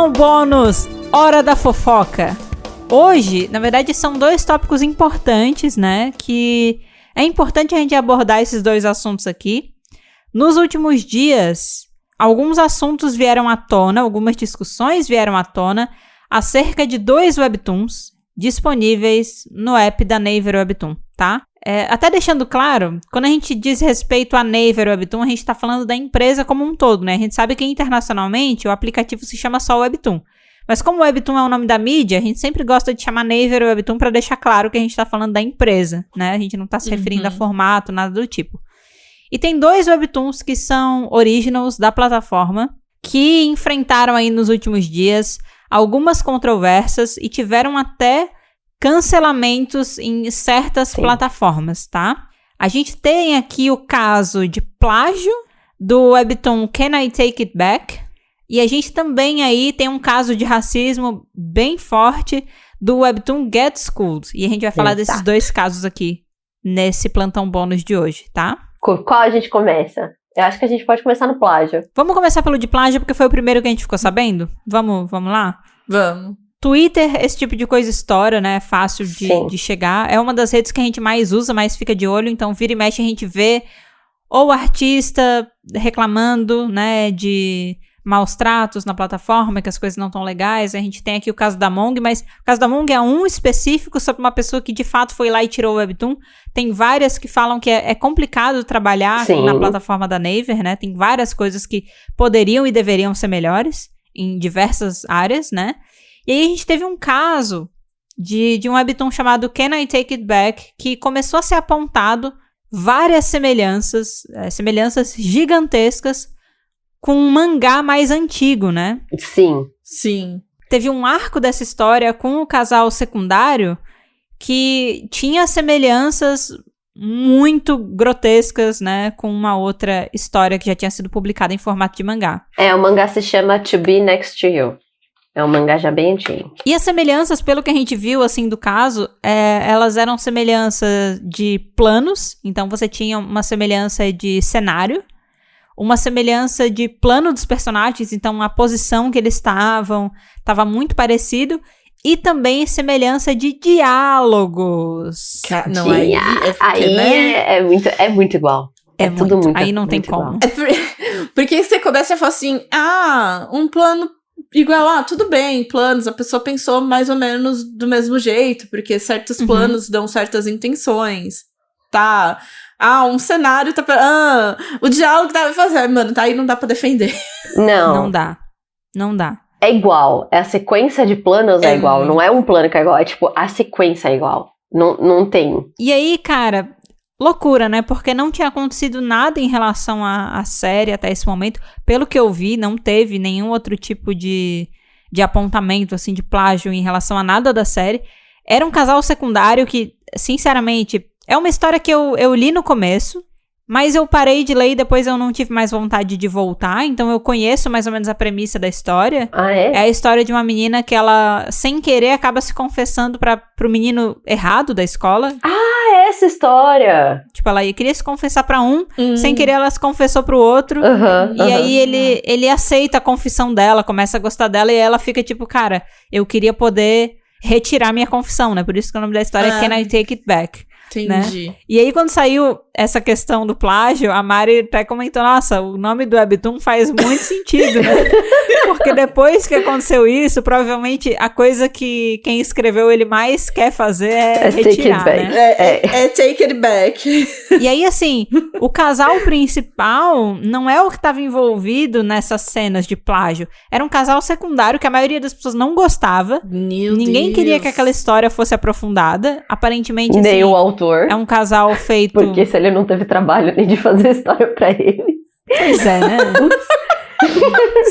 Plantão Bônus, Hora da Fofoca. Hoje, na verdade, são dois tópicos importantes, né? Que é importante a gente abordar esses dois assuntos aqui. Nos últimos dias, alguns assuntos vieram à tona, algumas discussões vieram à tona acerca de 2 webtoons disponíveis no app da Naver Webtoon, tá? Até deixando claro, quando a gente diz respeito à Naver Webtoon, a gente tá falando da empresa como um todo, né? A gente sabe que internacionalmente o aplicativo se chama só Webtoon. Mas como Webtoon é o nome da mídia, a gente sempre gosta de chamar Naver Webtoon pra deixar claro que a gente tá falando da empresa, né? A gente não tá se referindo a formato, nada do tipo. E tem 2 webtoons que são originals da plataforma, que enfrentaram aí nos últimos dias algumas controvérsias e tiveram até cancelamentos em certas plataformas, tá? A gente tem aqui o caso de plágio do webtoon Can I Take It Back? E a gente também aí tem um caso de racismo bem forte do webtoon Get Schooled. E a gente vai falar desses 2 casos aqui nesse plantão bônus de hoje, tá? Qual a gente começa? Eu acho que a gente pode começar no plágio. Vamos começar pelo de plágio, porque foi o primeiro que a gente ficou sabendo? Vamos lá? Vamos. Twitter, esse tipo de coisa estoura, né? É fácil de chegar. É uma das redes que a gente mais usa, mais fica de olho. Então, vira e mexe, a gente vê ou o artista reclamando, né? De maus tratos na plataforma, que as coisas não estão legais. A gente tem aqui o caso da Mong, mas o caso da Mong é um específico sobre uma pessoa que de fato foi lá e tirou o webtoon. Tem várias que falam que é complicado trabalhar na plataforma da Naver, né? Tem várias coisas que poderiam e deveriam ser melhores em diversas áreas, né? E aí a gente teve um caso de um webtoon chamado Can I Take It Back, que começou a ser apontado várias semelhanças gigantescas com um mangá mais antigo, né? Sim. Teve um arco dessa história com o casal secundário que tinha semelhanças muito grotescas, né? Com uma outra história que já tinha sido publicada em formato de mangá. O mangá se chama To Be Next to You. É um mangá já bem antigo. E as semelhanças, pelo que a gente viu, assim, do caso, elas eram semelhanças de planos. Então, você tinha uma semelhança de cenário, uma semelhança de plano dos personagens, então a posição que eles estavam estava muito parecido, e também semelhança de diálogos. Não, aí é muito igual. É tudo muito aí não tem igual. como. Porque você começa a falar assim, um plano igual, tudo bem, planos, a pessoa pensou mais ou menos do mesmo jeito, porque certos planos dão certas intenções, tá? Um cenário tá... o diálogo tava fazendo, mano, tá aí, não dá pra defender. Não dá. É igual, a sequência de planos é igual, não é um plano que é igual, é tipo, a sequência é igual, não tem. E aí, cara, loucura, né, porque não tinha acontecido nada em relação à série até esse momento, pelo que eu vi, não teve nenhum outro tipo de apontamento, assim, de plágio em relação a nada da série. Era um casal secundário que, sinceramente... É uma história que eu li no começo, mas eu parei de ler e depois eu não tive mais vontade de voltar. Então eu conheço mais ou menos a premissa da história. É? É a história de uma menina que ela, sem querer, acaba se confessando pro menino errado da escola. É essa história! Tipo, ela queria se confessar pra um, sem querer ela se confessou pro outro. E aí ele aceita a confissão dela, começa a gostar dela e ela fica tipo, cara, eu queria poder retirar minha confissão, né? Por isso que o nome da história é Can I Take It Back? Entendi. Né? E aí, quando saiu essa questão do plágio, a Mari até comentou, nossa, o nome do webtoon faz muito sentido, né? Porque depois que aconteceu isso, provavelmente a coisa que quem escreveu ele mais quer fazer é retirar, né? É take it back. E aí, assim, o casal principal não é o que estava envolvido nessas cenas de plágio. Era um casal secundário que a maioria das pessoas não gostava. Ninguém queria que aquela história fosse aprofundada. Aparentemente, assim, nem o autor. É um casal feito... Porque se ele não teve trabalho nem de fazer história pra ele. Pois é, né?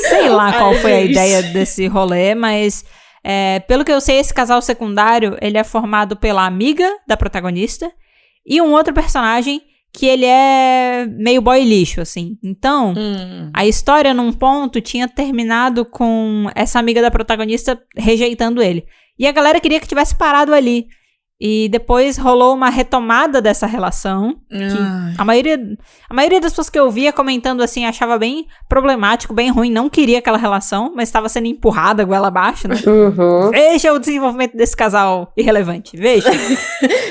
Sei lá qual foi a ideia desse rolê, mas... pelo que eu sei, esse casal secundário, ele é formado pela amiga da protagonista e um outro personagem que ele é meio boy lixo, assim. Então, a história, num ponto, tinha terminado com essa amiga da protagonista rejeitando ele. E a galera queria que tivesse parado ali. E depois rolou uma retomada dessa relação. Que a maioria das pessoas que eu via comentando assim, achava bem problemático, bem ruim, não queria aquela relação, mas estava sendo empurrada goela abaixo, né? Veja o desenvolvimento desse casal irrelevante, veja.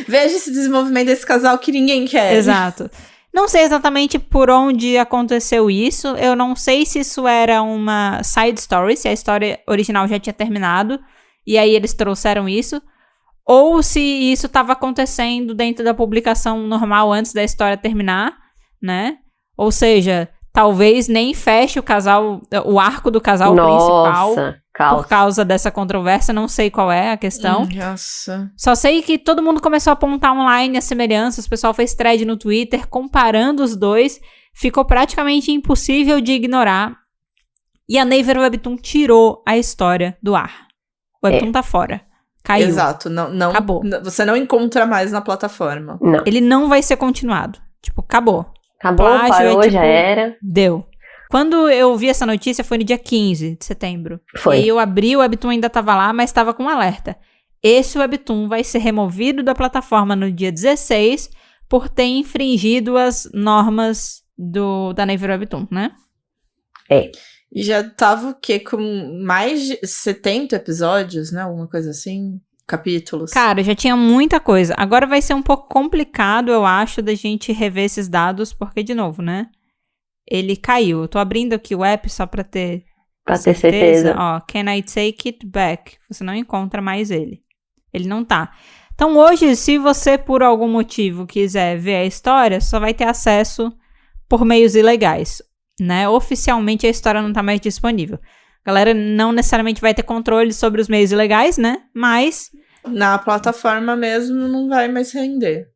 Veja esse desenvolvimento desse casal que ninguém quer. Exato. Não sei exatamente por onde aconteceu isso, eu não sei se isso era uma side story, se a história original já tinha terminado, e aí eles trouxeram isso. Ou se isso estava acontecendo dentro da publicação normal antes da história terminar, né? Ou seja, talvez nem feche o arco do casal principal por causa dessa controvérsia. Não sei qual é a questão. Nossa. Só sei que todo mundo começou a apontar online as semelhanças. O pessoal fez thread no Twitter comparando os dois. Ficou praticamente impossível de ignorar. E a Naver Webtoon tirou a história do ar. O Webtoon tá fora. Caiu. Exato, não, Acabou. Você não encontra mais na plataforma. Não. Ele não vai ser continuado. Tipo, acabou. Acabou, Plágio, parou, já era. Deu. Quando eu vi essa notícia foi no dia 15 de setembro. Foi. E aí eu abri, o Webtoon ainda tava lá, mas tava com um alerta. Esse Webtoon vai ser removido da plataforma no dia 16 por ter infringido as normas da Naver Webtoon, né? É. E já tava o quê? Com mais de 70 episódios, né? Alguma coisa assim? Capítulos. Cara, já tinha muita coisa. Agora vai ser um pouco complicado, eu acho, da gente rever esses dados, porque, de novo, né? Ele caiu. Eu tô abrindo aqui o app só pra ter certeza. Ó, can I take it back? Você não encontra mais ele. Ele não tá. Então, hoje, se você, por algum motivo, quiser ver a história, só vai ter acesso por meios ilegais. Né? Oficialmente a história não tá mais disponível. A galera não necessariamente vai ter controle sobre os meios ilegais, né? Mas... na plataforma mesmo não vai mais render.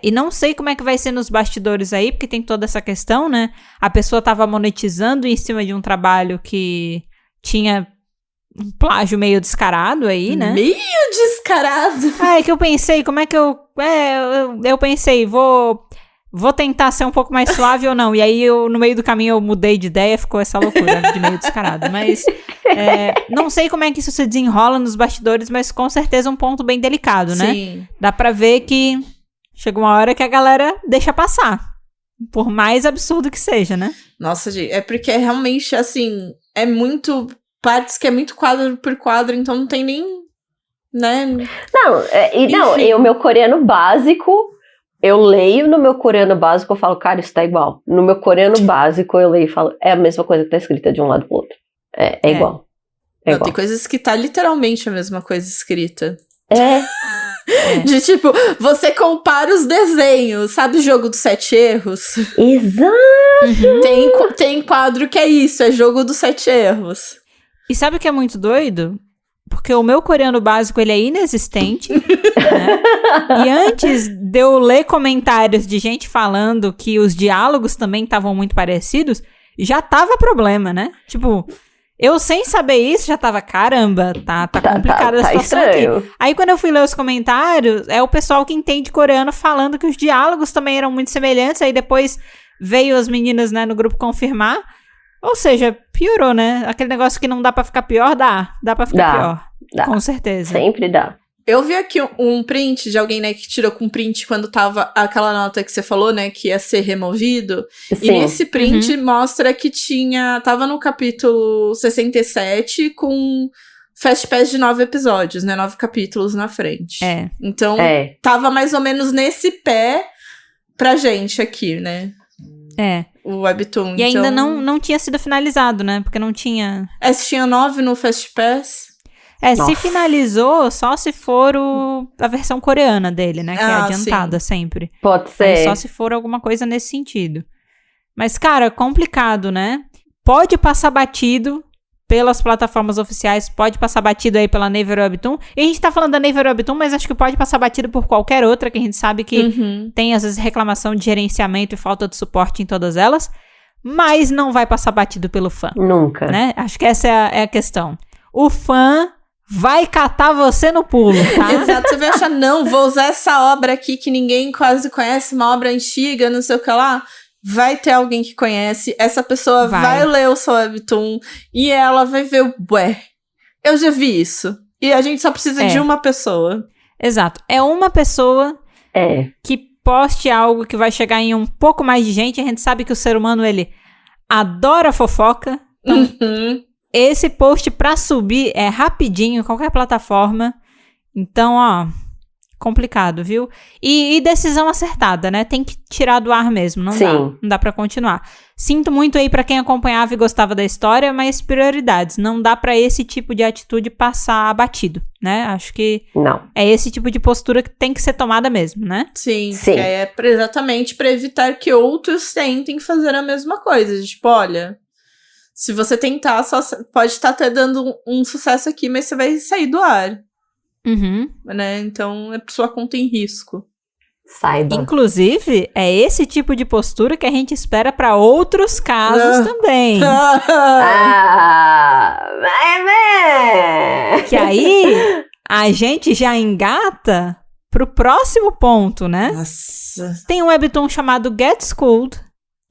E não sei como é que vai ser nos bastidores aí, porque tem toda essa questão, né? A pessoa tava monetizando em cima de um trabalho que tinha um plágio meio descarado aí, né? Meio descarado! É que eu pensei, como é que eu... eu pensei, vou tentar ser um pouco mais suave ou não. E aí, no meio do caminho, eu mudei de ideia, ficou essa loucura de meio descarado. Mas não sei como é que isso se desenrola nos bastidores, mas com certeza um ponto bem delicado, né? Sim. Dá pra ver que chega uma hora que a galera deixa passar. Por mais absurdo que seja, né? Nossa, gente, é porque realmente, assim, é muito... partes que é muito quadro por quadro, então não tem nem... né? Não, e o meu coreano básico... eu leio no meu coreano básico, eu falo, cara, isso tá igual. No meu coreano básico, eu leio e falo, é a mesma coisa que tá escrita de um lado pro outro. É igual. É igual. Tem coisas que tá literalmente a mesma coisa escrita. É. De tipo, você compara os desenhos, sabe o jogo dos 7 erros? Exato. Tem quadro que é isso, é jogo dos 7 erros. E sabe o que é muito doido? Porque o meu coreano básico, ele é inexistente, né? E antes de eu ler comentários de gente falando que os diálogos também estavam muito parecidos, já tava problema, né? Tipo, eu sem saber isso, já tava, caramba, tá complicada a situação estranho. aqui. Aí quando eu fui ler os comentários, é o pessoal que entende coreano falando que os diálogos também eram muito semelhantes, aí depois veio as meninas, né, no grupo confirmar. Ou seja, piorou, né? Aquele negócio que não dá pra ficar pior, dá pra ficar pior. Dá. Com certeza. Sempre dá. Eu vi aqui um print de alguém, né, que tirou com print quando tava aquela nota que você falou, né, que ia ser removido. Sim. E nesse print mostra que tava no capítulo 67 com Fast Pass de 9 episódios, né, 9 capítulos na frente. Então, tava mais ou menos nesse pé pra gente aqui, né. O Webtoon. E ainda não tinha sido finalizado, né? Porque não tinha... se tinha 9 no Fast Pass... se finalizou só se for a versão coreana dele, né? Que é adiantada sempre. Pode ser. Aí só se for alguma coisa nesse sentido. Mas, cara, complicado, né? Pode passar batido pelas plataformas oficiais, pode passar batido aí pela Naver Webtoon. E a gente tá falando da Naver Webtoon, mas acho que pode passar batido por qualquer outra, que a gente sabe que tem, às vezes, reclamação de gerenciamento e falta de suporte em todas elas. Mas não vai passar batido pelo fã. Nunca. Né? Acho que essa é a questão. O fã vai catar você no pulo, tá? Exato, você vai achar, não, vou usar essa obra aqui que ninguém quase conhece, uma obra antiga, não sei o que lá. Vai ter alguém que conhece, essa pessoa vai ler o seu Webtoon e ela vai ver, ué, eu já vi isso. E a gente só precisa de uma pessoa. Exato. É uma pessoa que poste algo que vai chegar em um pouco mais de gente. A gente sabe que o ser humano, ele adora fofoca. Então, esse post pra subir é rapidinho, qualquer plataforma. Então, ó, complicado, viu? E decisão acertada, né? Tem que tirar do ar mesmo, não dá pra continuar. Sinto muito aí pra quem acompanhava e gostava da história, mas prioridades. Não dá pra esse tipo de atitude passar abatido, né? Acho que é esse tipo de postura que tem que ser tomada mesmo, né? Sim. É exatamente pra evitar que outros tentem fazer a mesma coisa. Tipo, olha, se você tentar, só pode estar até dando um sucesso aqui, mas você vai sair do ar. Né? Então é por sua conta em risco. Saiba. Inclusive, é esse tipo de postura que a gente espera para outros casos também. Que aí a gente já engata pro próximo ponto, né? Nossa. Tem um webtoon chamado Get Schooled,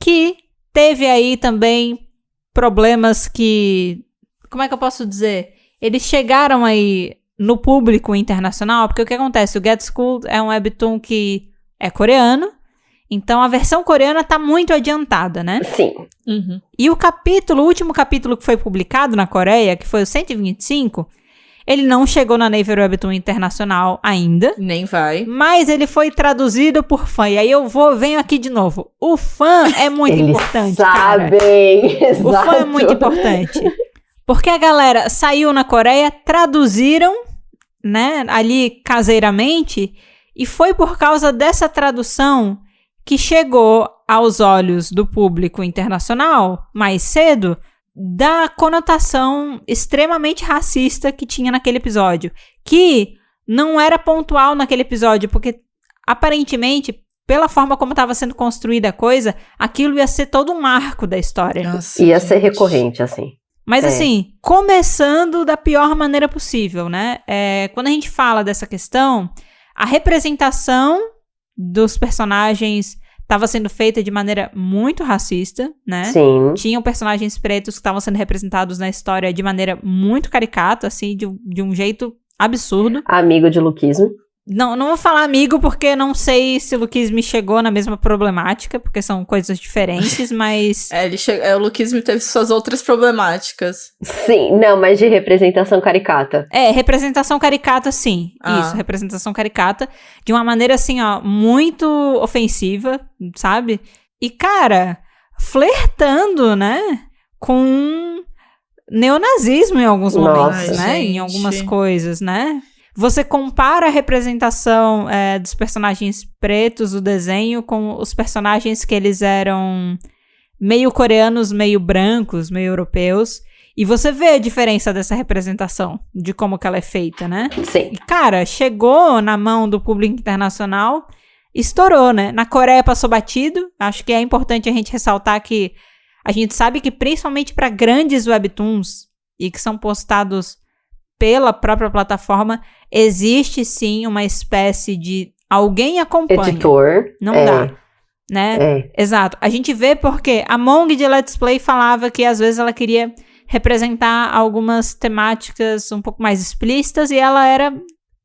que teve aí também problemas que... Como é que eu posso dizer? Eles chegaram aí no público internacional, porque o que acontece? O Get Schooled é um webtoon que é coreano, então a versão coreana tá muito adiantada, né? Sim. E o último capítulo que foi publicado na Coreia, que foi o 125, ele não chegou na Naver Webtoon Internacional ainda. Nem vai. Mas ele foi traduzido por fã. E aí venho aqui de novo. O fã é muito importante, cara. Exato. O fã é muito importante. Porque a galera saiu na Coreia, traduziram, né, ali caseiramente, e foi por causa dessa tradução que chegou aos olhos do público internacional, mais cedo, da conotação extremamente racista que tinha naquele episódio. Que não era pontual naquele episódio, porque aparentemente, pela forma como estava sendo construída a coisa, aquilo ia ser todo um marco da história. Nossa, ia ser recorrente, assim. Mas assim, começando da pior maneira possível, né? Quando a gente fala dessa questão, a representação dos personagens estava sendo feita de maneira muito racista, né? Sim. Tinham personagens pretos que estavam sendo representados na história de maneira muito caricata, assim, de um jeito absurdo. Amigo de luquismo. Não vou falar amigo, porque não sei se o luquismo chegou na mesma problemática, porque são coisas diferentes, mas... O luquismo teve suas outras problemáticas. Sim, não, mas de representação caricata. Representação caricata, sim. Isso, representação caricata. De uma maneira, assim, ó, muito ofensiva, sabe? E, cara, flertando, né, com neonazismo em alguns momentos, né? Gente. Em algumas coisas, né? Você compara a representação dos personagens pretos do desenho com os personagens que eles eram meio coreanos, meio brancos, meio europeus. E você vê a diferença dessa representação, de como que ela é feita, né? Sim. E, cara, chegou na mão do público internacional, estourou, né? Na Coreia passou batido. Acho que é importante a gente ressaltar que a gente sabe que principalmente para grandes webtoons e que são postados pela própria plataforma, existe sim uma espécie de alguém acompanha. Editor. Não dá, né? Exato. A gente vê porque a Mong de Let's Play falava que às vezes ela queria representar algumas temáticas um pouco mais explícitas e ela era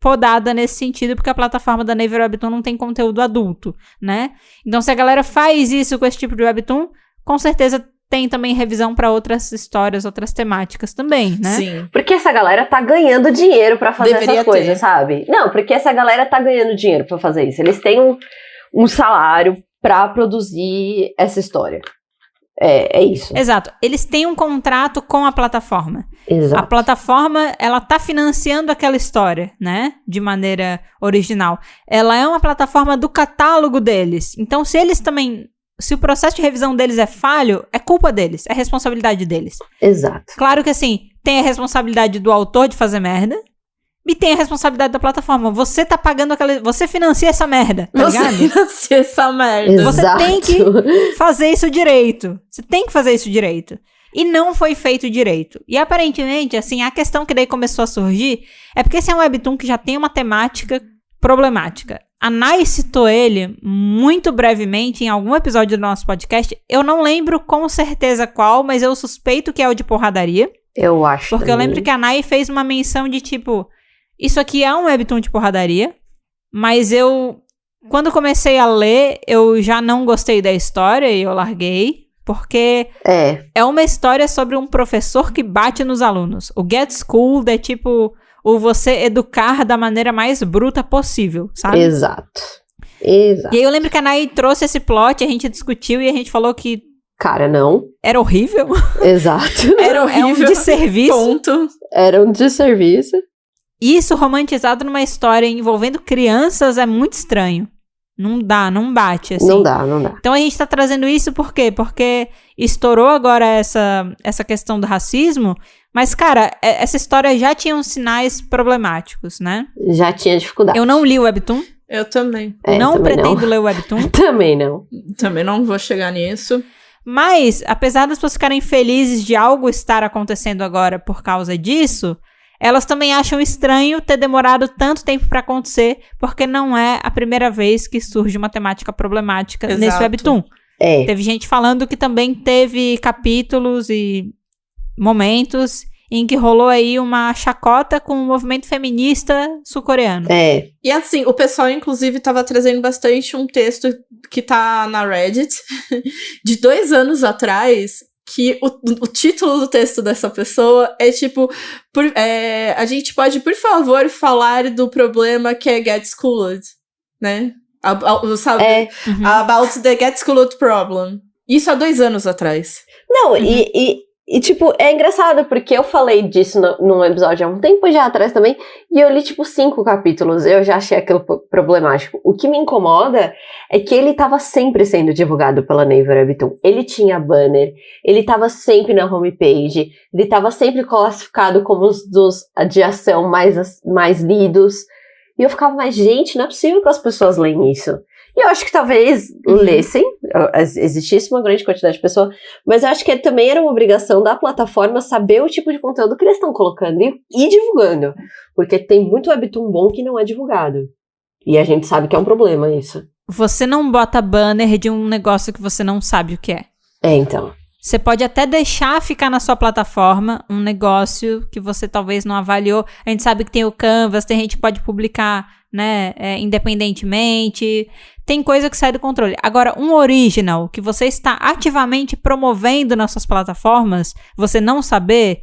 podada nesse sentido porque a plataforma da Naver Webtoon não tem conteúdo adulto, né? Então se a galera faz isso com esse tipo de webtoon, com certeza tem também revisão para outras histórias, outras temáticas também, né? Sim. Porque essa galera tá ganhando dinheiro pra fazer Deveria essas coisas, ter. sabe? Não, porque essa galera tá ganhando dinheiro pra fazer isso. Eles têm um salário pra produzir essa história. É isso. Exato. Eles têm um contrato com a plataforma. Exato. A plataforma, ela tá financiando aquela história, né? De maneira original. Ela é uma plataforma do catálogo deles. Então, se o processo de revisão deles é falho, é culpa deles, é responsabilidade deles. Exato. Claro que assim, tem a responsabilidade do autor de fazer merda e tem a responsabilidade da plataforma. Você tá pagando você financia essa merda, tá ligado? Você financia essa merda. Exato. Você tem que fazer isso direito. Você tem que fazer isso direito. E não foi feito direito. E aparentemente, assim, a questão que daí começou a surgir é porque esse é um webtoon que já tem uma temática problemática. A Nai citou ele muito brevemente em algum episódio do nosso podcast. Eu não lembro com certeza qual, mas eu suspeito que é o de porradaria. Eu acho. Porque eu lembro que a Nai fez uma menção de tipo... Isso aqui é um webtoon de porradaria, mas quando comecei a ler, eu já não gostei da história e eu larguei, porque é uma história sobre um professor que bate nos alunos. O Get Schooled é tipo o você educar da maneira mais bruta possível, sabe? Exato. E aí eu lembro que a Nay trouxe esse plot, a gente discutiu e a gente falou que... Cara, não. Era horrível. Exato. Era horrível. É um desserviço. Ponto. Era um desserviço. Isso romantizado numa história envolvendo crianças é muito estranho. Não dá, não bate, assim. Não dá. Então a gente tá trazendo isso por quê? Porque estourou agora essa questão do racismo, mas, cara, essa história já tinha uns sinais problemáticos, né? Já tinha dificuldade. Eu não li o webtoon. Eu também. Não também pretendo ler o webtoon. Também não. Também não vou chegar nisso. Mas, apesar das pessoas ficarem felizes de algo estar acontecendo agora por causa disso, elas também acham estranho ter demorado tanto tempo pra acontecer, porque não é a primeira vez que surge uma temática problemática nesse webtoon. Teve gente falando que também teve capítulos e momentos em que rolou aí uma chacota com o movimento feminista sul-coreano. E assim, o pessoal, inclusive, tava trazendo bastante um texto que tá na Reddit, de 2 anos atrás, que o título do texto dessa pessoa é tipo, a gente pode, por favor, falar do problema que é Get Schooled, né? Sabe? About the Get Schooled problem. Isso há 2 anos atrás. Não, e tipo, é engraçado, porque eu falei disso num episódio há um tempo já atrás também, e eu li, tipo, 5 capítulos, eu já achei aquilo problemático. O que me incomoda é que ele tava sempre sendo divulgado pela Naver Webtoon. Ele tinha banner, ele tava sempre na homepage, ele tava sempre classificado como os dos de ação mais lidos, e eu ficava, mas gente, não é possível que as pessoas leem isso. E eu acho que talvez lessem, existisse uma grande quantidade de pessoas, mas eu acho que também era uma obrigação da plataforma saber o tipo de conteúdo que eles estão colocando e divulgando. Porque tem muito webtoon bom que não é divulgado. E a gente sabe que é um problema isso. Você não bota banner de um negócio que você não sabe o que é. Então. Você pode até deixar ficar na sua plataforma um negócio que você talvez não avaliou. A gente sabe que tem o Canvas, tem gente que pode publicar, né, independentemente. Tem coisa que sai do controle. Agora, um original que você está ativamente promovendo nas suas plataformas, você não saber,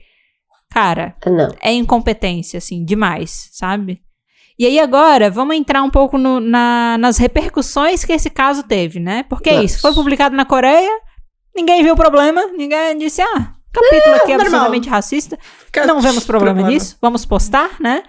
cara, é incompetência, assim, demais, sabe? E aí agora, vamos entrar um pouco nas repercussões que esse caso teve, né? Porque é isso, foi publicado na Coreia, ninguém viu o problema, ninguém disse, capítulo aqui é absurdamente racista, não vemos problema nisso, vamos postar, né?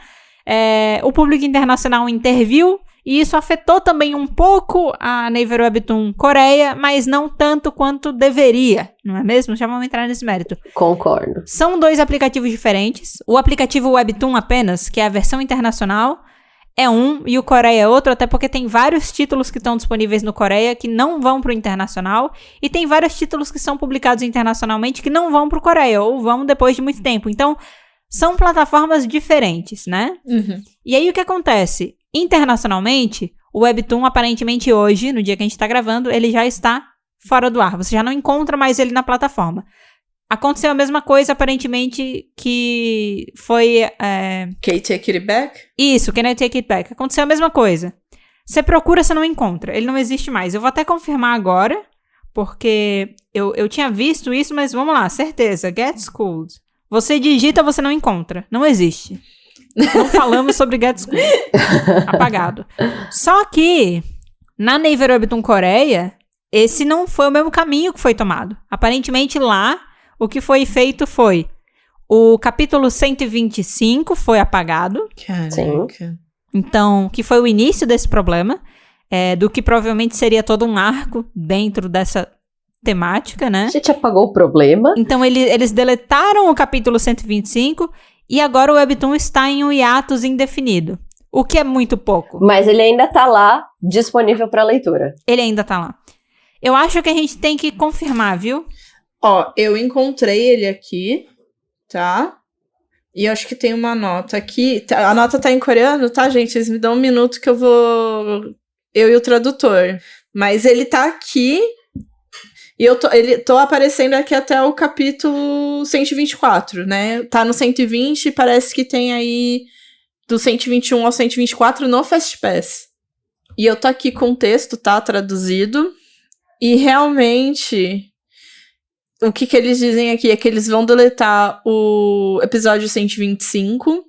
O público internacional interviu, e isso afetou também um pouco a Naver Webtoon Coreia, mas não tanto quanto deveria, não é mesmo? Já vamos entrar nesse mérito. Concordo. São 2 aplicativos diferentes. O aplicativo Webtoon apenas, que é a versão internacional, é um, e o Coreia é outro, até porque tem vários títulos que estão disponíveis no Coreia que não vão pro internacional, e tem vários títulos que são publicados internacionalmente que não vão pro Coreia, ou vão depois de muito tempo. Então, são plataformas diferentes, né? E aí o que acontece? Internacionalmente, o Webtoon, aparentemente hoje, no dia que a gente tá gravando, ele já está fora do ar. Você já não encontra mais ele na plataforma. Aconteceu a mesma coisa, aparentemente, que foi... Can I take it back? Isso, Can I take it back? Aconteceu a mesma coisa. Você procura, você não encontra. Ele não existe mais. Eu vou até confirmar agora, porque eu tinha visto isso, mas vamos lá, certeza. Get Schooled. Você digita, você não encontra. Não existe. Não falamos sobre Get Schooled. Apagado. Só que, na Naver Webtoon Coreia, esse não foi o mesmo caminho que foi tomado. Aparentemente lá, o que foi feito foi o capítulo 125 foi apagado. Caraca. Então, que foi o início desse problema, do que provavelmente seria todo um arco dentro dessa temática, né? A gente apagou o problema. Então, eles deletaram o capítulo 125 e agora o Webtoon está em um hiatus indefinido. O que é muito pouco. Mas ele ainda tá lá, disponível para leitura. Ele ainda tá lá. Eu acho que a gente tem que confirmar, viu? Ó, eu encontrei ele aqui, tá? E eu acho que tem uma nota aqui. A nota tá em coreano, tá, gente? Vocês me dão um minuto que eu vou... Eu e o tradutor. Mas ele tá aqui... E ele tô aparecendo aqui até o capítulo 124, né? Tá no 120 e parece que tem aí do 121 ao 124 no Fast Pass. E eu tô aqui com o texto, tá? Traduzido. E realmente, o que eles dizem aqui é que eles vão deletar o episódio 125.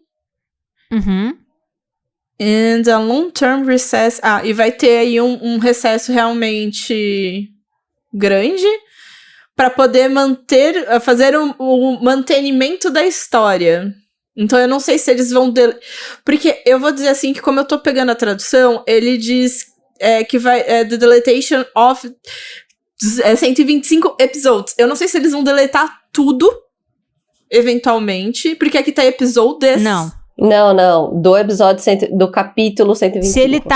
Uhum. And a long-term recess... e vai ter aí um recesso realmente grande para poder fazer o mantenimento da história. Então eu não sei se eles vão... Porque eu vou dizer assim, que como eu tô pegando a tradução, ele diz que vai... the deletation of 125 episodes. Eu não sei se eles vão deletar tudo, eventualmente, porque aqui tá episodes. Não. Do episódio, do capítulo 125.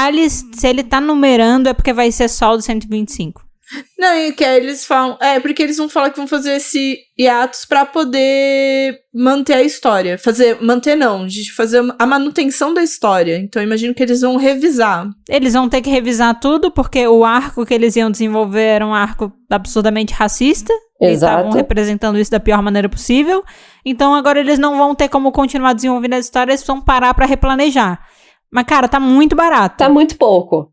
Se ele tá numerando, é porque vai ser só o do 125. Não, e que aí eles falam... porque eles vão falar que vão fazer esse hiatus pra poder manter a história. De fazer a manutenção da história. Então, eu imagino que eles vão revisar. Eles vão ter que revisar tudo, porque o arco que eles iam desenvolver era um arco absurdamente racista. Exato. Eles estavam representando isso da pior maneira possível. Então, agora eles não vão ter como continuar desenvolvendo a história, eles vão parar pra replanejar. Mas, cara, tá muito barato. Tá muito pouco.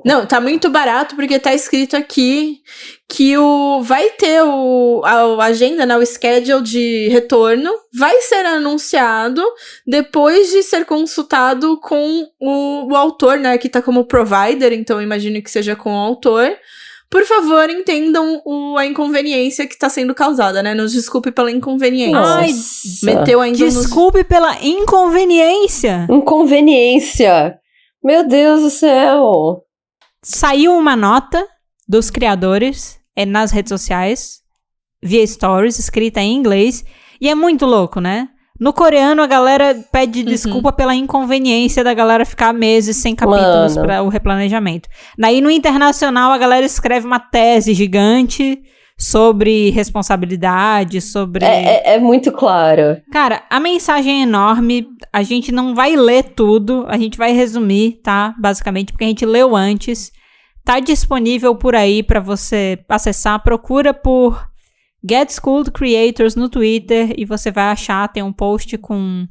Não, tá muito barato porque tá escrito aqui que vai ter a agenda, né, o schedule de retorno, vai ser anunciado depois de ser consultado com o autor, né, que tá como provider, então eu imagino que seja com o autor. Por favor, entendam a inconveniência que tá sendo causada, né? Nos desculpe pela inconveniência. Ai, meteu ainda desculpe pela inconveniência. Inconveniência. Meu Deus do céu! Saiu uma nota dos criadores nas redes sociais, via stories, escrita em inglês, e é muito louco, né? No coreano, a galera pede desculpa pela inconveniência da galera ficar meses sem capítulos para o replanejamento. Daí, no internacional, a galera escreve uma tese gigante sobre responsabilidade, sobre... É muito claro. Cara, a mensagem é enorme, a gente não vai ler tudo, a gente vai resumir, tá? Basicamente, porque a gente leu antes. Tá disponível por aí pra você acessar, procura por Get Schooled Creators no Twitter e você vai achar, tem um post com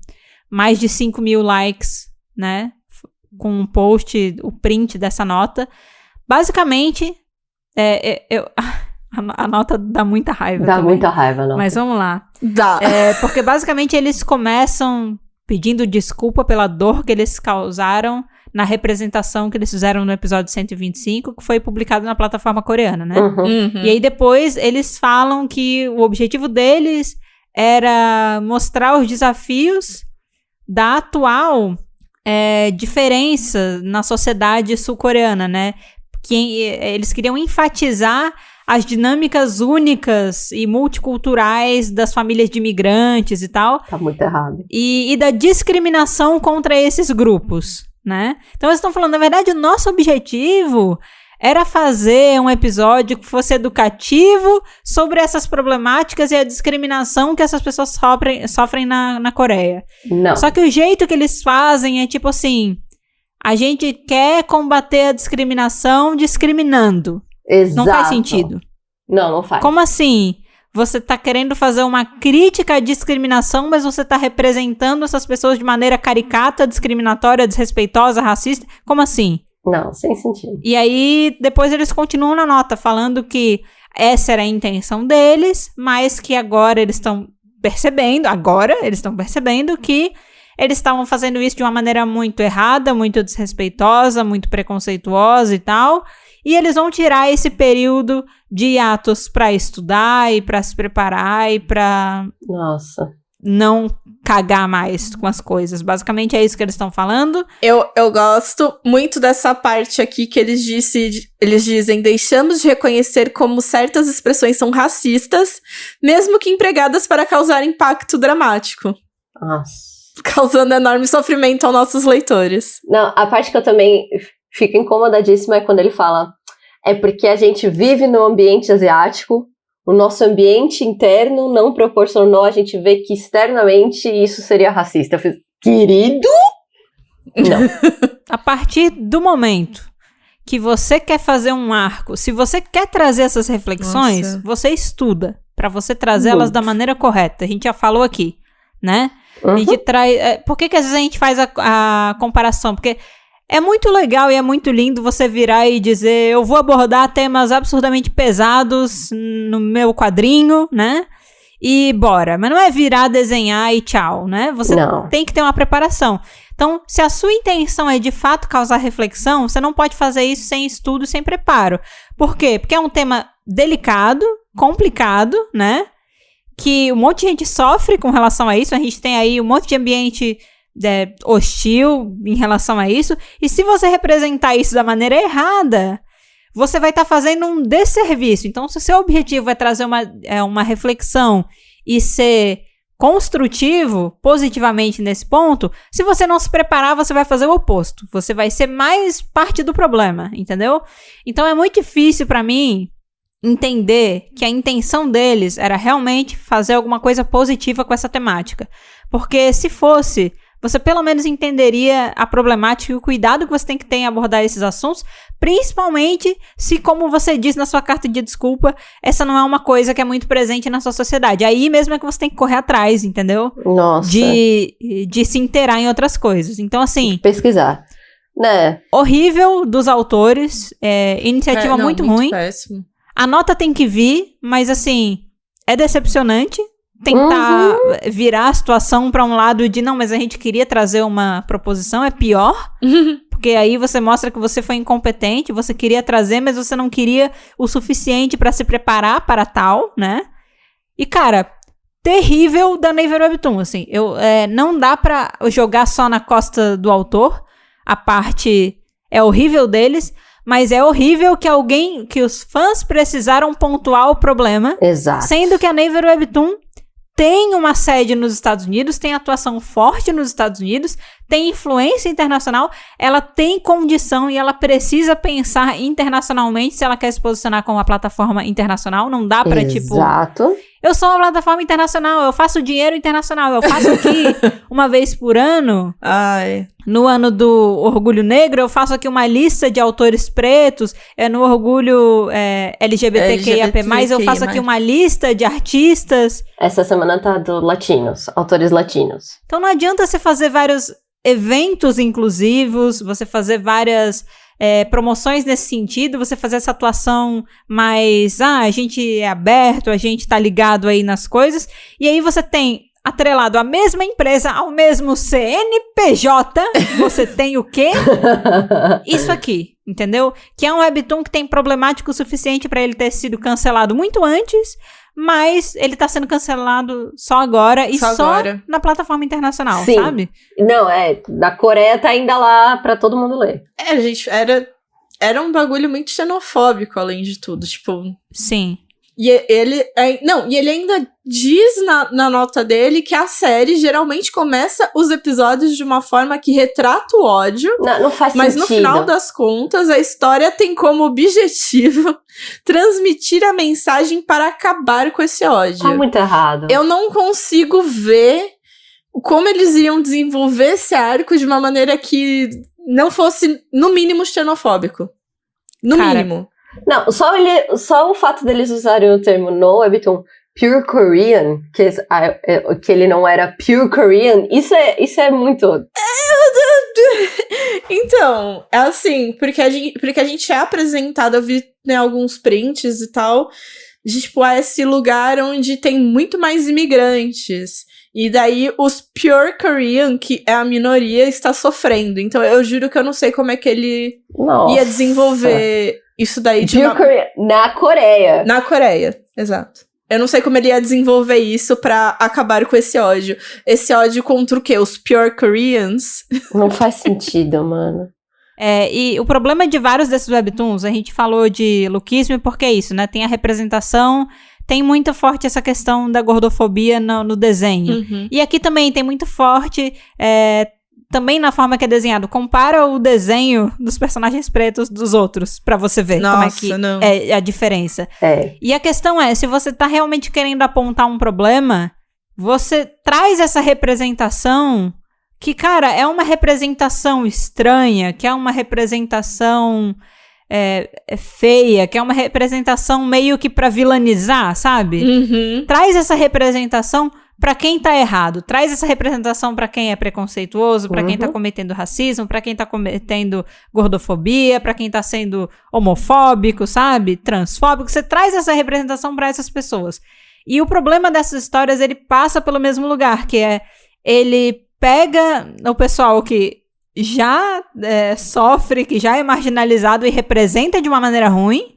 mais de 5.000 likes, né? Com um post, o print dessa nota. Basicamente, a nota dá muita raiva. Dá muita raiva, não. Mas vamos lá. Dá. Porque basicamente eles começam pedindo desculpa pela dor que eles causaram na representação que eles fizeram no episódio 125, que foi publicado na plataforma coreana, né? Uhum. E aí depois eles falam que o objetivo deles era mostrar os desafios da atual diferença na sociedade sul-coreana, né? Que eles queriam enfatizar as dinâmicas únicas e multiculturais das famílias de imigrantes e tal. Tá muito errado. E da discriminação contra esses grupos, né? Então eles estão falando, na verdade, o nosso objetivo era fazer um episódio que fosse educativo sobre essas problemáticas e a discriminação que essas pessoas sofrem na Coreia. Não. Só que o jeito que eles fazem é tipo assim, a gente quer combater a discriminação discriminando. Exato. Não faz sentido. Não faz. Como assim? Você tá querendo fazer uma crítica à discriminação, mas você tá representando essas pessoas de maneira caricata, discriminatória, desrespeitosa, racista? Como assim? Não, sem sentido. E aí, depois eles continuam na nota, falando que essa era a intenção deles, mas que agora eles estão percebendo que eles estavam fazendo isso de uma maneira muito errada, muito desrespeitosa, muito preconceituosa e tal. E eles vão tirar esse período de hiatos pra estudar e pra se preparar e pra não cagar mais com as coisas. Basicamente é isso que eles estão falando. Eu gosto muito dessa parte aqui que eles dizem: deixamos de reconhecer como certas expressões são racistas, mesmo que empregadas para causar impacto dramático. Nossa. Causando enorme sofrimento aos nossos leitores. Não, a parte que eu também fico incomodadíssima é quando ele fala: é porque a gente vive no ambiente asiático, o nosso ambiente interno não proporcionou a gente ver que externamente isso seria racista. Eu fiz, querido? Não. A partir do momento que você quer fazer um arco, se você quer trazer essas reflexões, você estuda, pra você trazer elas da maneira correta. A gente já falou aqui, né? A gente traz... por que às vezes a gente faz a comparação? Porque é muito legal e é muito lindo você virar e dizer, eu vou abordar temas absurdamente pesados no meu quadrinho, né? E bora. Mas não é virar, desenhar e tchau, né? Você tem que ter uma preparação. Então, se a sua intenção é de fato causar reflexão, você não pode fazer isso sem estudo e sem preparo. Por quê? Porque é um tema delicado, complicado, né? Que um monte de gente sofre com relação a isso. A gente tem aí um monte de ambiente hostil em relação a isso. E se você representar isso da maneira errada, você vai estar fazendo um desserviço. Então, se o seu objetivo é trazer uma reflexão e ser construtivo, positivamente nesse ponto, se você não se preparar, você vai fazer o oposto. Você vai ser mais parte do problema, entendeu? Então, é muito difícil para mim entender que a intenção deles era realmente fazer alguma coisa positiva com essa temática. Porque se fosse, você pelo menos entenderia a problemática e o cuidado que você tem que ter em abordar esses assuntos, principalmente se, como você diz na sua carta de desculpa, essa não é uma coisa que é muito presente na sua sociedade. Aí mesmo é que você tem que correr atrás, entendeu? Nossa. De se inteirar em outras coisas. Então, assim... pesquisar. Né? Horrível dos autores, iniciativa muito ruim. Péssimo. A nota tem que vir, mas assim, é decepcionante tentar virar a situação para um lado de, não, mas a gente queria trazer uma proposição, é pior, porque aí você mostra que você foi incompetente, você queria trazer, mas você não queria o suficiente para se preparar para tal, né? E, cara, terrível da Naver Webtoon, assim, não dá pra jogar só na costa do autor, a parte é horrível deles, mas é horrível que os fãs precisaram pontuar o problema. Exato. Sendo que a Naver Webtoon tem uma sede nos Estados Unidos, tem atuação forte nos Estados Unidos, tem influência internacional, ela tem condição e ela precisa pensar internacionalmente se ela quer se posicionar como uma plataforma internacional. Não dá pra, Exato. eu sou uma plataforma internacional, eu faço dinheiro internacional, eu faço aqui uma vez por ano. Ai. No ano do Orgulho Negro, eu faço aqui uma lista de autores pretos. No Orgulho LGBTQIAP+, eu faço aqui uma lista de artistas. Essa semana tá do latinos, autores latinos. Então não adianta você fazer vários eventos inclusivos, você fazer várias promoções nesse sentido, você fazer essa atuação mais... a gente é aberto, a gente tá ligado aí nas coisas. E aí você tem... atrelado à mesma empresa, ao mesmo CNPJ, você tem o quê? Isso aqui, entendeu? Que é um webtoon que tem problemático o suficiente para ele ter sido cancelado muito antes, mas ele tá sendo cancelado só agora e só na plataforma internacional, sim. Sabe? Não, na Coreia tá ainda lá pra todo mundo ler. Gente, era um bagulho muito xenofóbico, além de tudo, tipo... Sim. E ele ainda diz na nota dele que a série geralmente começa os episódios de uma forma que retrata o ódio. Não faz mas sentido. No final das contas, a história tem como objetivo transmitir a mensagem para acabar com esse ódio. Tá muito errado. Eu não consigo ver como eles iriam desenvolver esse arco de uma maneira que não fosse, no mínimo, xenofóbico. No mínimo. Não, só o fato deles usarem o termo no webtoon pure Korean, que ele não era pure Korean, isso é muito... Então, é assim, porque a gente é apresentado, eu vi, né, alguns prints e tal, de tipo, esse lugar onde tem muito mais imigrantes. E daí os pure Korean, que é a minoria, está sofrendo. Então eu juro que eu não sei como é que ele ia desenvolver isso daí na Coreia. Na Coreia, exato. Eu não sei como ele ia desenvolver isso pra acabar com esse ódio. Esse ódio contra o quê? Os pure Koreans? Não faz sentido, mano. E o problema de vários desses webtoons, a gente falou de lookismo porque é isso, né? Tem a representação, tem muito forte essa questão da gordofobia no desenho. Uhum. E aqui também tem muito forte... também na forma que é desenhado. Compara o desenho dos personagens pretos dos outros, pra você ver como é que é a diferença. E a questão é, se você tá realmente querendo apontar um problema, você traz essa representação que, cara, é uma representação estranha, que é uma representação feia, que é uma representação meio que pra vilanizar, sabe? Uhum. Traz essa representação pra quem tá errado. Traz essa representação pra quem é preconceituoso, pra quem tá cometendo racismo, pra quem tá cometendo gordofobia, pra quem tá sendo homofóbico, sabe? Transfóbico. Você traz essa representação pra essas pessoas. E o problema dessas histórias, ele passa pelo mesmo lugar, que é, ele pega o pessoal que já sofre, que já é marginalizado e representa de uma maneira ruim,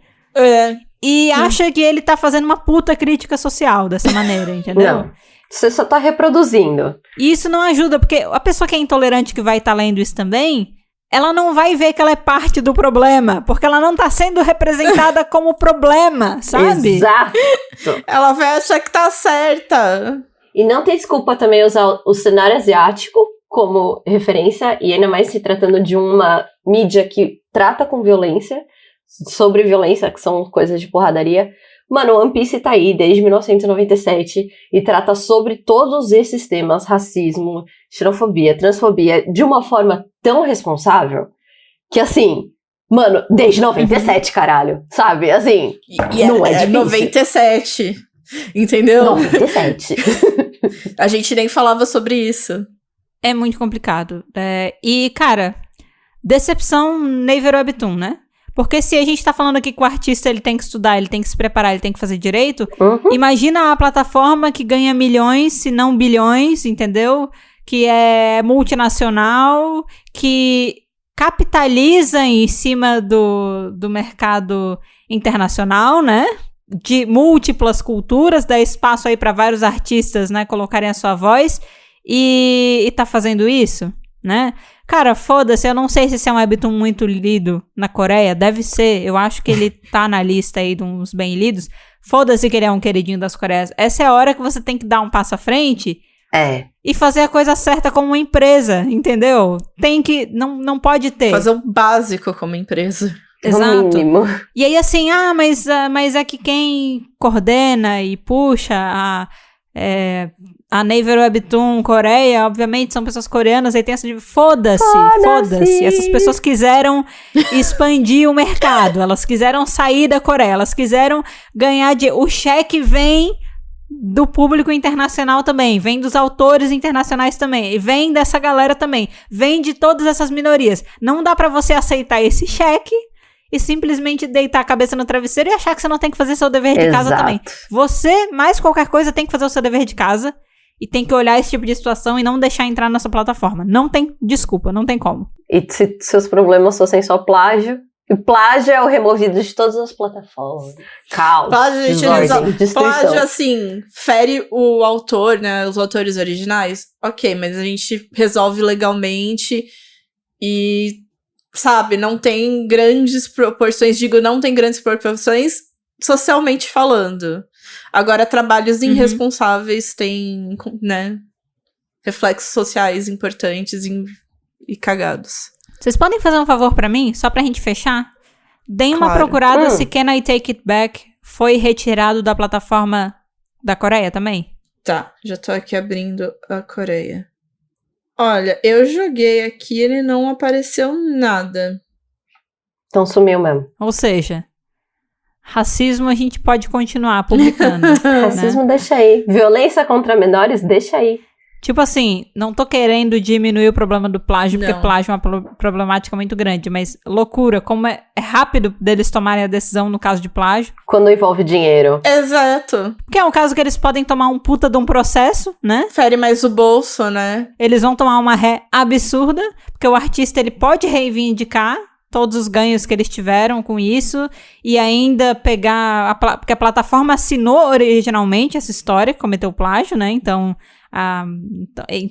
e acha que ele tá fazendo uma puta crítica social dessa maneira, entendeu? Não, você só tá reproduzindo. E isso não ajuda, porque a pessoa que é intolerante que vai estar lendo isso também, ela não vai ver que ela é parte do problema, porque ela não tá sendo representada como problema, sabe? Exato. Ela vai achar que tá certa. E não tem desculpa também usar o cenário asiático como referência, e ainda mais se tratando de uma mídia que trata com violência, sobre violência, que são coisas de porradaria. Mano, One Piece tá aí desde 1997 e trata sobre todos esses temas, racismo, xenofobia, transfobia, de uma forma tão responsável que, assim, mano, desde 97, caralho, sabe? Assim, não é difícil. 97, entendeu? 97. A gente nem falava sobre isso. É muito complicado. E, cara, decepção Naver Webtoon, né? Porque se a gente tá falando aqui que o artista ele tem que estudar, ele tem que se preparar, ele tem que fazer direito, imagina a plataforma que ganha milhões, se não bilhões, entendeu? Que é multinacional, que capitaliza em cima do mercado internacional, né? De múltiplas culturas, dá espaço aí para vários artistas, né, colocarem a sua voz, e tá fazendo isso, né? Cara, foda-se, eu não sei se esse é um webtoon muito lido na Coreia, deve ser, eu acho que ele tá na lista aí de uns bem lidos, foda-se que ele é um queridinho das Coreias. Essa é a hora que você tem que dar um passo à frente e fazer a coisa certa como uma empresa, entendeu? Tem que, não pode ter. Fazer o básico como empresa. Exato. E aí assim, mas é que quem coordena e puxa a Naver Webtoon Coreia, obviamente, são pessoas coreanas, aí tem essa de foda-se. Essas pessoas quiseram expandir o mercado, elas quiseram sair da Coreia, elas quiseram ganhar o cheque vem do público internacional também, vem dos autores internacionais também, e vem dessa galera também, vem de todas essas minorias. Não dá pra você aceitar esse cheque e simplesmente deitar a cabeça no travesseiro e achar que você não tem que fazer seu dever de casa também. Você, mais qualquer coisa, tem que fazer o seu dever de casa e tem que olhar esse tipo de situação e não deixar entrar na sua plataforma. Não tem desculpa, não tem como. E se seus problemas fossem só plágio, e plágio é o removido de todas as plataformas. Caos, desordem, destruição. Plágio, assim, fere o autor, né, os autores originais. Ok, mas a gente resolve legalmente e... sabe, não tem grandes proporções, não tem grandes proporções socialmente falando. Agora, trabalhos irresponsáveis têm, né, reflexos sociais importantes e cagados. Vocês podem fazer um favor pra mim, só pra gente fechar? Deem uma procurada se Can I Take It Back foi retirado da plataforma da Coreia também. Tá, já tô aqui abrindo a Coreia. Olha, eu joguei aqui, ele não apareceu nada. Então sumiu mesmo. Ou seja, racismo a gente pode continuar publicando. Racismo, deixa aí. Violência contra menores, deixa aí. Tipo assim, não tô querendo diminuir o problema do plágio, porque plágio é uma problemática muito grande, mas loucura, como é rápido deles tomarem a decisão no caso de plágio. Quando envolve dinheiro. Exato. Porque é um caso que eles podem tomar um puta de um processo, né? Fere mais o bolso, né? Eles vão tomar uma ré absurda, porque o artista ele pode reivindicar todos os ganhos que eles tiveram com isso e ainda pegar... porque a plataforma assinou originalmente essa história, que cometeu plágio, né? Então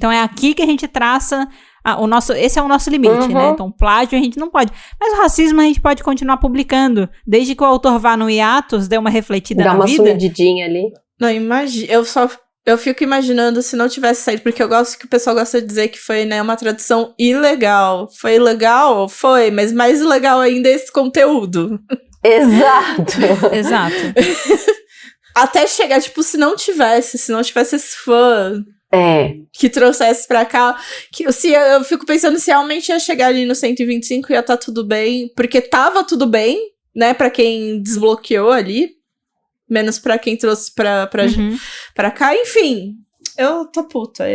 é aqui que a gente traça esse é o nosso limite, né? Então plágio a gente não pode. Mas o racismo a gente pode continuar publicando, desde que o autor vá no hiatus, dê uma refletida na vida. Dá uma sumididinha ali. Não, imagina, eu fico imaginando se não tivesse saído, porque eu gosto que o pessoal gosta de dizer que foi, né, uma tradução ilegal. Foi ilegal? Foi, mas mais ilegal ainda é esse conteúdo. Exato. Até chegar, tipo, se não tivesse esse fã que trouxesse pra cá, eu fico pensando se realmente ia chegar ali no 125 ia tá tudo bem, porque tava tudo bem, né, pra quem desbloqueou ali, menos pra quem trouxe pra cá, enfim. Eu tô puta.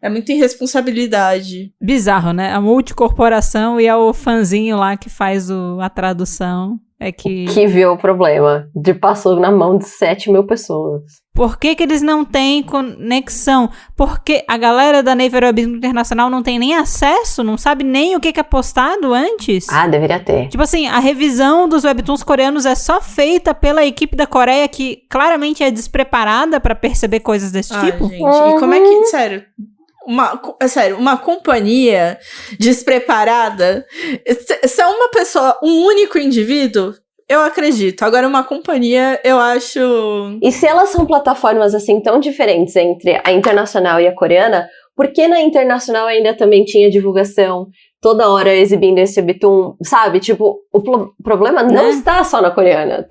É muita irresponsabilidade. Bizarro, né? A multicorporação e o fanzinho lá que faz a tradução é que... Que viu o problema. Passou na mão de 7 mil pessoas. Por que eles não têm conexão? Porque a galera da Naver Webtoon Internacional não tem nem acesso, não sabe nem o que é postado antes? Ah, deveria ter. Tipo assim, a revisão dos webtoons coreanos é só feita pela equipe da Coreia, que claramente é despreparada pra perceber coisas desse tipo. Gente, e como é que, sério... uma companhia despreparada, se é uma pessoa, um único indivíduo, eu acredito. Agora, uma companhia, eu acho... E se elas são plataformas, assim, tão diferentes entre a internacional e a coreana, por que na internacional ainda também tinha divulgação toda hora exibindo esse webtoon, sabe? Tipo, o problema não está só na coreana.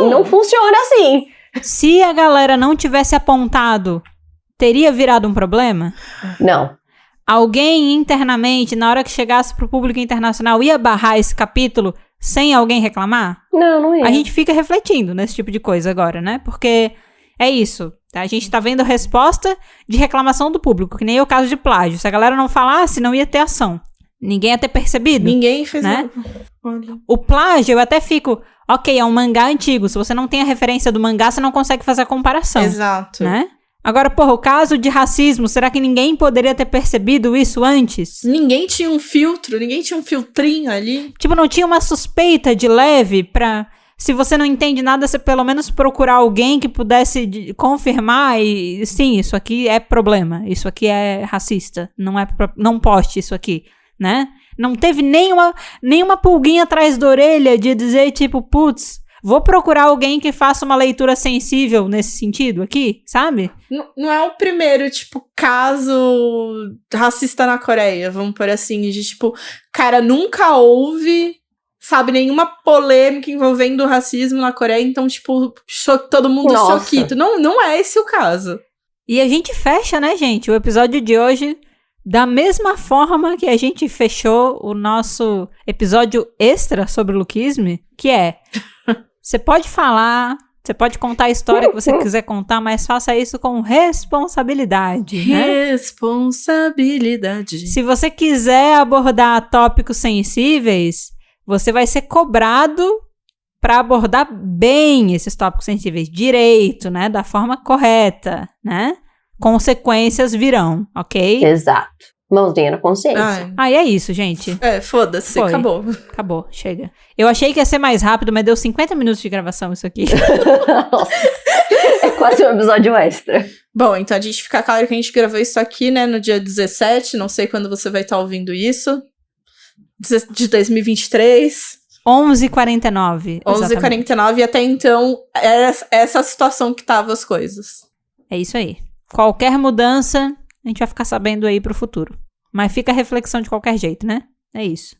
Não funciona assim. Se a galera não tivesse apontado, teria virado um problema? Não. Alguém internamente, na hora que chegasse pro público internacional, ia barrar esse capítulo sem alguém reclamar? Não ia. A gente fica refletindo nesse tipo de coisa agora, né? Porque é isso. A gente tá vendo resposta de reclamação do público, que nem é o caso de plágio. Se a galera não falasse, não ia ter ação. Ninguém ia ter percebido. Ninguém fez né? O plágio, eu até fico... Ok, é um mangá antigo. Se você não tem a referência do mangá, você não consegue fazer a comparação. Exato. Né? Agora, porra, o caso de racismo, será que ninguém poderia ter percebido isso antes? Ninguém tinha um filtro, ninguém tinha um filtrinho ali. Tipo, não tinha uma suspeita de leve pra... Se você não entende nada, você pelo menos procurar alguém que pudesse confirmar e... Sim, isso aqui é problema. Isso aqui é racista. Não poste isso aqui, né? Não teve nenhuma pulguinha atrás da orelha de dizer, tipo, putz... Vou procurar alguém que faça uma leitura sensível nesse sentido aqui, sabe? Não é o primeiro, tipo, caso racista na Coreia, vamos por assim, de tipo, cara, nunca houve, sabe, nenhuma polêmica envolvendo o racismo na Coreia, então, tipo, todo mundo choquito. Não é esse o caso. E a gente fecha, né, gente, o episódio de hoje da mesma forma que a gente fechou o nosso episódio extra sobre o Lookisme, que é... Você pode falar, você pode contar a história que você quiser contar, mas faça isso com responsabilidade, né? Responsabilidade. Se você quiser abordar tópicos sensíveis, você vai ser cobrado para abordar bem esses tópicos sensíveis, direito, né? Da forma correta, né? Consequências virão, ok? Exato. Mãozinha na consciência. Ah, e é isso, gente. Foda-se, Foi. acabou. Acabou, chega. Eu achei que ia ser mais rápido, mas deu 50 minutos de gravação isso aqui. Nossa, é quase um episódio extra. Bom, então a gente fica claro que a gente gravou isso aqui, né, no dia 17, não sei quando você vai estar ouvindo isso, de 2023. 11h49. 11h49, e até então, era essa situação que tava as coisas. É isso aí. Qualquer mudança... A gente vai ficar sabendo aí pro futuro. Mas fica a reflexão de qualquer jeito, né? É isso.